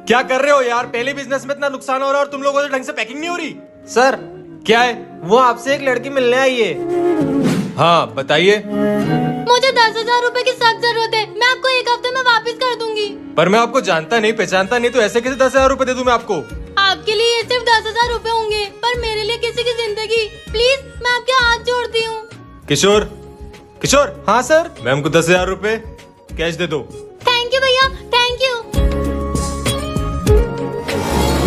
क्या कर रहे हो यार? पहले बिजनेस में इतना नुकसान हो रहा है और तुम लोगों से ढंग से पैकिंग नहीं हो रही। सर क्या है? वो आपसे एक लड़की मिलने आई है। हाँ बताइए। मुझे 10,000 रूपए की सख्त जरूरत है। मैं आपको एक हफ्ते में वापस कर दूंगी। पर मैं आपको जानता नहीं पहचानता नहीं, तो ऐसे कैसे 10,000 रूपए दे दूं मैं आपको? आपके लिए ये सिर्फ 10,000 रूपए होंगे, पर मेरे लिए किसी की जिंदगी। प्लीज मैं आपके हाथ जोड़ती हूँ। किशोर, किशोर, हाँ सर। मैम को 10,000 रूपए कैश दे दो। थैंक यू भैया, थैंक यू।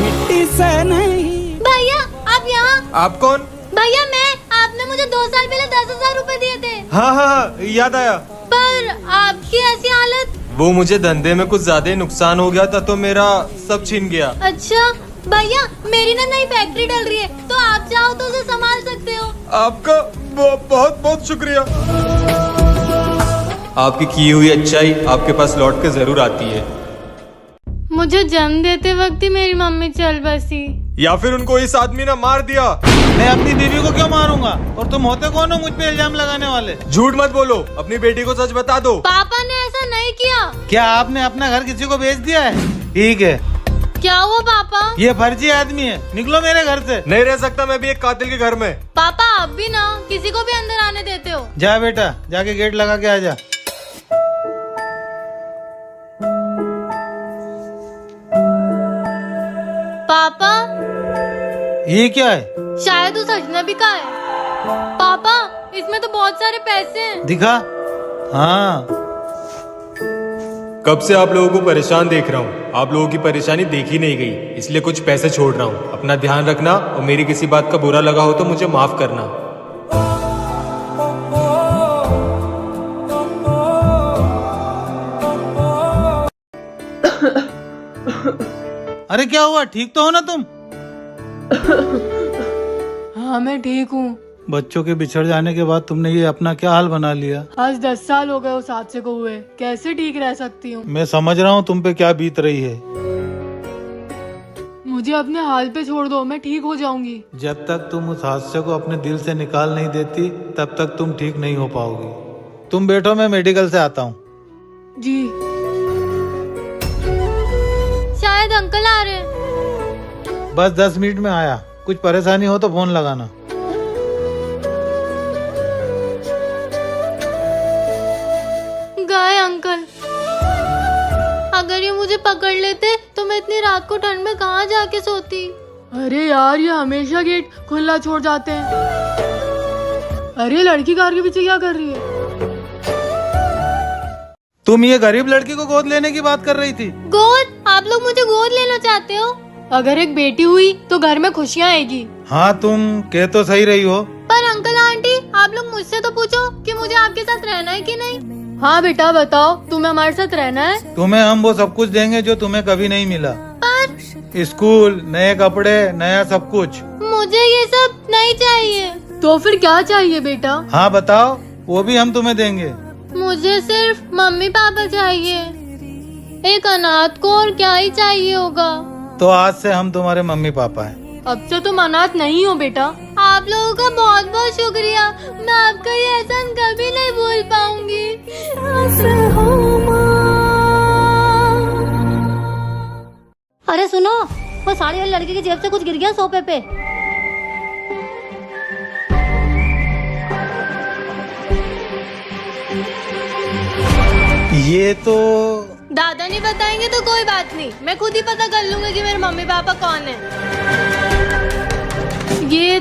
मिट्टी से नहीं। भैया आप यहाँ? आप कौन? भैया मैं, आपने मुझे 2 साल पहले 10,000 रूपए दिए थे। हाँ हाँ हाँ, याद आया। पर आपकी ऐसी हालत। वो मुझे धंधे में कुछ ज्यादा ही नुकसान हो गया था तो मेरा सब छीन गया। अच्छा भैया, मेरी ना नई फैक्ट्री डल रही है, तो आप चाहो तो उसे संभाल सकते हो। आपका बहुत बहुत शुक्रिया। आपकी की हुई अच्छाई आपके पास लौट के जरूर आती है। मुझे जन्म देते वक्त ही मेरी मम्मी चल बसी। या फिर उनको इस आदमी ने मार दिया। मैं अपनी बीवी को क्यों मारूंगा? और तुम होते कौन हो मुझ पे इल्जाम लगाने वाले? झूठ मत बोलो, अपनी बेटी को सच बता दो। पापा ने ऐसा नहीं किया। क्या आपने अपना घर किसी को बेच दिया है? ठीक है, क्या हुआ पापा? ये फर्जी आदमी है, निकलो मेरे घर से। नहीं रह सकता मैं भी एक कातिल के घर में। पापा आप भी ना किसी को भी अंदर आने देते हो। जा बेटा, जाके गेट लगा के आ जा। पापा ये क्या है? शायद उस अजनबी का है। पापा इसमें तो बहुत सारे पैसे हैं। दिखा। हाँ, कब से आप लोगों को परेशान देख रहा हूँ। आप लोगों की परेशानी देखी नहीं गई, इसलिए कुछ पैसे छोड़ रहा हूँ। अपना ध्यान रखना और मेरी किसी बात का बुरा लगा हो तो मुझे माफ करना। अरे क्या हुआ? ठीक तो हो ना तुम? हाँ मैं ठीक हूँ। बच्चों के बिछड़ जाने के बाद तुमने ये अपना क्या हाल बना लिया? आज 10 साल हो गए उस हादसे को हुए, कैसे ठीक रह सकती हूँ? मैं समझ रहा हूँ तुम पे क्या बीत रही है। मुझे अपने हाल पे छोड़ दो, मैं ठीक हो जाऊंगी। जब तक तुम उस हादसे को अपने दिल से निकाल नहीं देती तब तक तुम ठीक नहीं हो पाओगी। तुम बैठो, मैं मेडिकल से आता हूँ। जी। शायद अंकल आ रहे हैं। बस 10 मिनट में आया। कुछ परेशानी हो तो फोन लगाना। गए अंकल। अगर ये मुझे पकड़ लेते तो मैं इतनी रात को ठंड में कहाँ जाके सोती। अरे यार ये हमेशा गेट खुला छोड़ जाते हैं। अरे लड़की कार के पीछे क्या कर रही है? तुम ये गरीब लड़की को गोद लेने की बात कर रही थी। गोद? आप लोग मुझे गोद लेना चाहते हो? अगर एक बेटी हुई तो घर में खुशियाँ आएगी। हाँ तुम कह तो सही रही हो। पर अंकल आंटी आप लोग मुझसे तो पूछो कि मुझे आपके साथ रहना है कि नहीं। हाँ बेटा बताओ, तुम्हें हमारे साथ रहना है? तुम्हें हम वो सब कुछ देंगे जो तुम्हें कभी नहीं मिला। पर स्कूल, नए कपड़े, नया सब कुछ। मुझे ये सब नहीं चाहिए। तो फिर क्या चाहिए बेटा? हाँ बताओ, वो भी हम तुम्हें देंगे। मुझे सिर्फ मम्मी पापा चाहिए। एक अनाथ को और क्या ही चाहिए होगा। तो आज से हम तुम्हारे मम्मी पापा हैं। अब से तुम अनाथ नहीं हो बेटा। आप लोगों का बहुत बहुत शुक्रिया। मैं आपका ये एहसान कभी नहीं भूल पाऊंगी। अरे सुनो, वो साड़ी वाली लड़की की जेब से कुछ गिर गया सोफे पे। ये तो दादा नहीं बताएंगे तो कोई बात नहीं, मैं खुद ही पता कर लूंगी कि मेरे मम्मी पापा कौन है। ये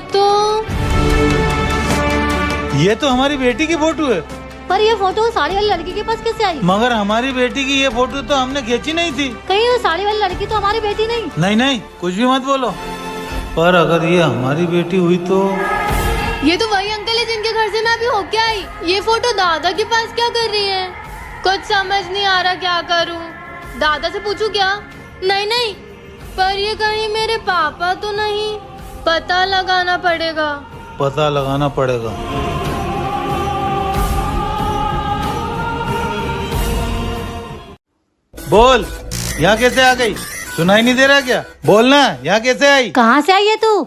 तो हमारी बेटी की फोटो है। पर ये फोटो साड़ी वाली लड़की के पास कैसे आई? मगर हमारी बेटी की ये फोटो तो हमने खींची नहीं थी। कहीं वो साड़ी वाली लड़की तो हमारी बेटी नहीं? नहीं नहीं, कुछ भी मत बोलो। पर अगर ये हमारी बेटी हुई तो? ये तो वही अंकल है जिनके घर से मैं अभी होके आई। ये फोटो दादा के पास क्या कर रही है? कुछ समझ नहीं आ रहा क्या करूं। दादा से पूछूं क्या? नहीं नहीं, पर ये कहीं मेरे पापा तो नहीं। पता लगाना पड़ेगा। पता लगाना पड़ेगा। बोल, यहाँ कैसे आ गई? सुनाई नहीं दे रहा क्या? बोलना, यहाँ कैसे आई? कहाँ से आई है तू?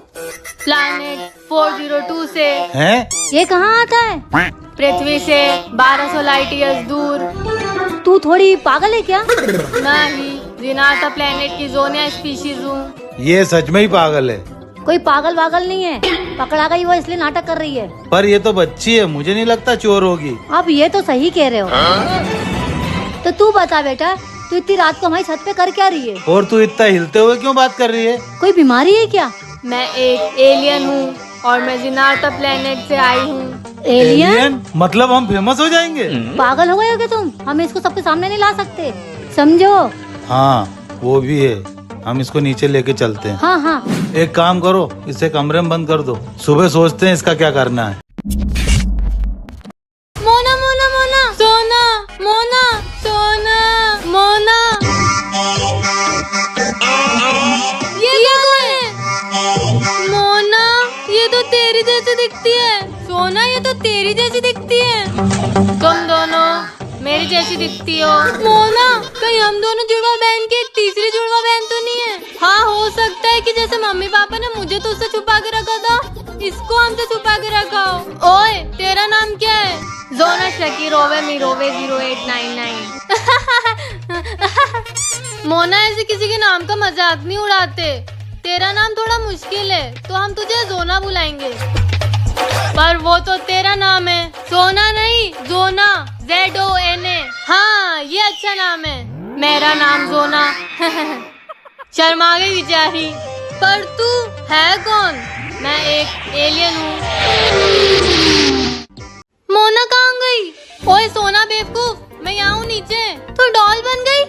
प्लैनेट 402 से। हैं? ये कहाँ आता है? पृथ्वी से 1200 लाइट ईयर्स दूर। तू थोड़ी पागल है क्या? नहीं, जिनाता प्लेनेट की जोनिया स्पीशीज हूँ। ये सच में ही पागल है। कोई पागल वागल नहीं है, पकड़ा गई वो इसलिए नाटक कर रही है। पर ये तो बच्ची है, मुझे नहीं लगता चोर होगी। आप ये तो सही कह रहे हो। तो तू बता बेटा, तू इतनी रात को हमारी छत पे कर क्या रही है? और तू इतना हिलते हुए क्यों बात कर रही है? कोई बीमारी है क्या? मैं एक एलियन हूँ और मैं जिनाता प्लेनेट से आई हूँ। एलियन? मतलब हम फेमस हो जाएंगे? पागल हो गए हो क्या तुम? हम इसको सबके सामने नहीं ला सकते, समझो। हाँ वो भी है, हम इसको नीचे लेके चलते हैं। हाँ हाँ। एक काम करो, इसे कमरे में बंद कर दो, सुबह सोचते हैं इसका क्या करना है। मोना मोना मोना सोना, मोना सोना, मोना। ये कौन है? मोना, ये तो तेरी जैसी दिखती है। सोना, ये तो तेरी जैसी दिखती है। तुम दोनों मेरी जैसी दिखती हो। मोना, कहीं हम दोनों जुड़वा बहन की एक तीसरी जुड़वा बहन तो नहीं है? हाँ, हो सकता है कि जैसे मम्मी पापा ने मुझे तो उससे छुपा के रखा था, इसको हमसे छुपा के रखा हो। ओए, तेरा नाम क्या है? जोना शकी रोवे मिरोवे 0899। मोना, ऐसे किसी के नाम का मजाक नहीं उड़ाते। तेरा नाम थोड़ा मुश्किल है, तो हम तुझे जोना बुलाएंगे। पर वो तो तेरा नाम है, सोना नहीं, जोना, ZONA। हाँ, ये अच्छा नाम है। मेरा नाम जोना। शर्मा गई बेचारी। पर तू है कौन? मैं एक एलियन हूँ। मोना कहाँ गई? ओए सोना बेवकूफ, मैं यहाँ हूँ नीचे। तू डॉल बन गई?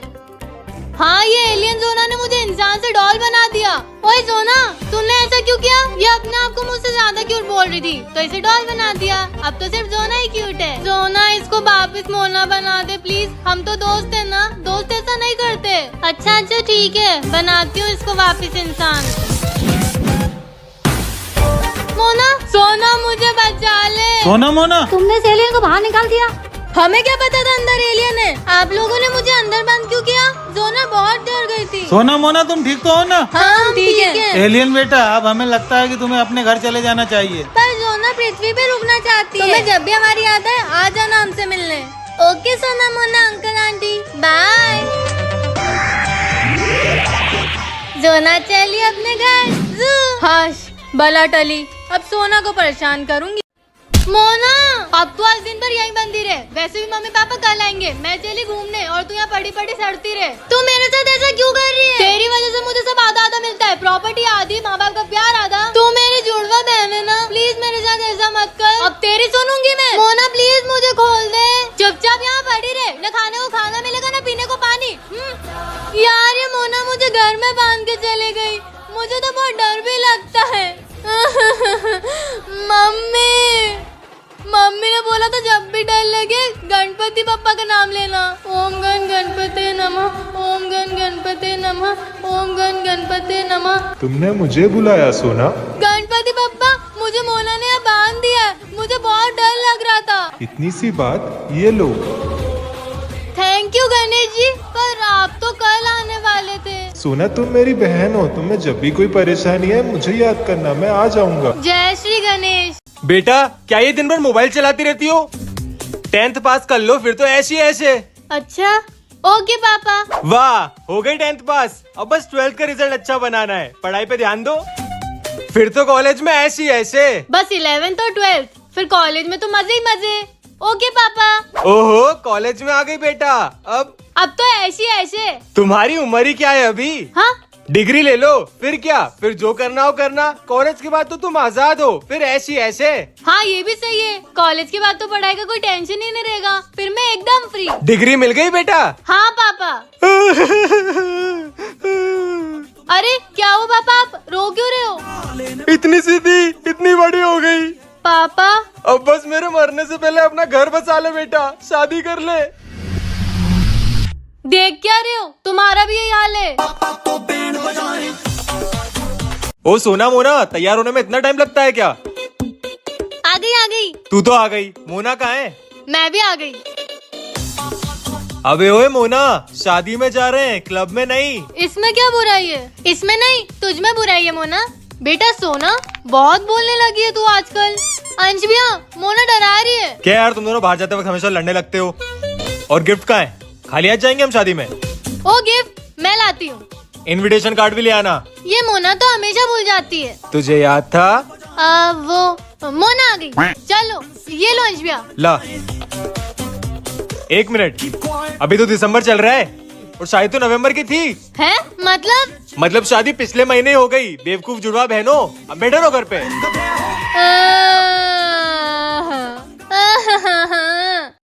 हाँ, ये एलियन जोना ने मुझे इंसान से डॉल बना दिया। ओए जोना, तूने ऐसा क्यों किया? ये अपने आप को मुझसे ज्यादा क्यूट बोल रही थी, तो इसे डॉल बना दिया। अब तो सिर्फ जोना ही क्यूट है। जोना, इसको वापस मोना बना दे प्लीज, हम तो दोस्त है ना, दोस्त ऐसा नहीं करते। अच्छा अच्छा ठीक है, बनाती हूँ इसको वापस इंसान। मोना, सोना मुझे बचा ले। सोना मोना, तुमने इस एलियन को बाहर निकाल दिया? हमें क्या पता था अंदर एलियन है? आप लोगों ने मुझे अंदर बंद क्यों किया? जोना बहुत डर गई थी। सोना मोना, तुम ठीक तो हो ना? हाँ ठीक है। एलियन बेटा, अब हमें लगता है कि तुम्हें अपने घर चले जाना चाहिए। पर जोना पृथ्वी पे रुकना चाहती है। तुम्हें जब भी हमारी याद है, आ जाना हमसे मिलने। ओके सोना मोना अंकल आंटी, बाय। जोना चली अपने घर। हाश, बला टली, अब सोना को परेशान करूंगी। मोना, अब तो आज दिन भर यहीं बंदी रहे। वैसे भी मम्मी पापा कल आएंगे, मैं चली घूमने और तू यहाँ पड़ी पड़ी सड़ती रहे। तू मेरे साथ ऐसा क्यों कर रही है? तेरी वजह से मुझे सब आधा आधा मिलता है, प्रॉपर्टी आधी, माँ बाप का प्यार आधा। तू मेरी जुड़वा बहन है ना, प्लीज मेरे साथ ऐसा मत कर। अब तेरी सुनूंगी मैं। मोना प्लीज मुझे खोल दे। चुपचाप यहाँ पड़ी रहे, न खाने को खाना मिलेगा न पीने को पानी। यार ये मोना मुझे घर में बांध के चले गई, मुझे तो बहुत डर भी लगता है। मम्मी ने बोला था जब भी डर लगे गणपति बप्पा का नाम लेना। ओम गण गणपते नमः, ओम गण गणपते नमः, ओम गण गणपते नमः। तुमने मुझे बुलाया सोना? गणपति बप्पा, मुझे मोना ने यहाँ बांध दिया, मुझे बहुत डर लग रहा था। इतनी सी बात, ये लो। थैंक यू गणेश जी, पर आप तो कल आने वाले थे। सोना, तुम मेरी बहन हो, तुम्हें जब भी कोई परेशानी है मुझे याद करना, मैं आ जाऊंगा। जय श्री गणेश। बेटा, क्या ये दिन भर मोबाइल चलाती रहती हो? 10th पास कर लो, फिर तो ऐसे ऐसे। अच्छा, ओके पापा। वाह, हो गई 10th पास, अब बस 12th का रिजल्ट अच्छा बनाना है। पढ़ाई पे ध्यान दो, फिर तो कॉलेज में ऐसे ऐसे। बस 11th और 12th, फिर कॉलेज में तो मजे ही मजे। ओके पापा। ओहो, कॉलेज में आ गई बेटा। अब तो ऐसे ऐसे। तुम्हारी उम्र ही क्या है अभी? हाँ, डिग्री ले लो, फिर क्या, फिर जो करना हो करना। कॉलेज के बाद तो तुम आजाद हो, फिर ऐसी ऐसे। हाँ ये भी सही है, कॉलेज के बाद तो पढ़ाई का कोई टेंशन ही नहीं रहेगा, फिर मैं एकदम फ्री। डिग्री मिल गई बेटा? हाँ पापा। अरे क्या हुआ पापा, आप रो क्यों रहे हो? इतनी सी थी, इतनी बड़ी हो गई। पापा, अब बस मेरे मरने से पहले अपना घर बसा ले बेटा, शादी कर ले। देख क्या रहे हो, तुम्हारा भी यही हाल है। ओ सोना मोना, तैयार होने में इतना टाइम लगता है क्या? आ गई आ गई। तू तो आ गई, मोना कहाँ है? मैं भी आ गई। अबे ओए मोना, शादी में जा रहे हैं, क्लब में नहीं। इसमें क्या बुराई है? इसमें नहीं, तुझ में बुराई है मोना। बेटा सोना, बहुत बोलने लगी है तू आजकल। अंश भैया, मोना डरा रही है। क्या यार, तुम दोनों बाहर जाते वक्त हमेशा लड़ने लगते हो। और गिफ्ट कहाँ है? खाली आज जाएंगे हम शादी में। ओ गिफ्ट, मैं लाती हूँ। इनविटेशन कार्ड भी ले आना। ये मोना तो हमेशा भूल जाती है। तुझे याद था? वो मोना आ गई। चलो ये लो अंश भैया। ला 1 मिनट, अभी तो दिसंबर चल रहा है और शादी तो नवंबर की थी। है मतलब शादी पिछले महीने हो गई। बेवकूफ जुड़वा बहनों, अब बैठो ना घर पे।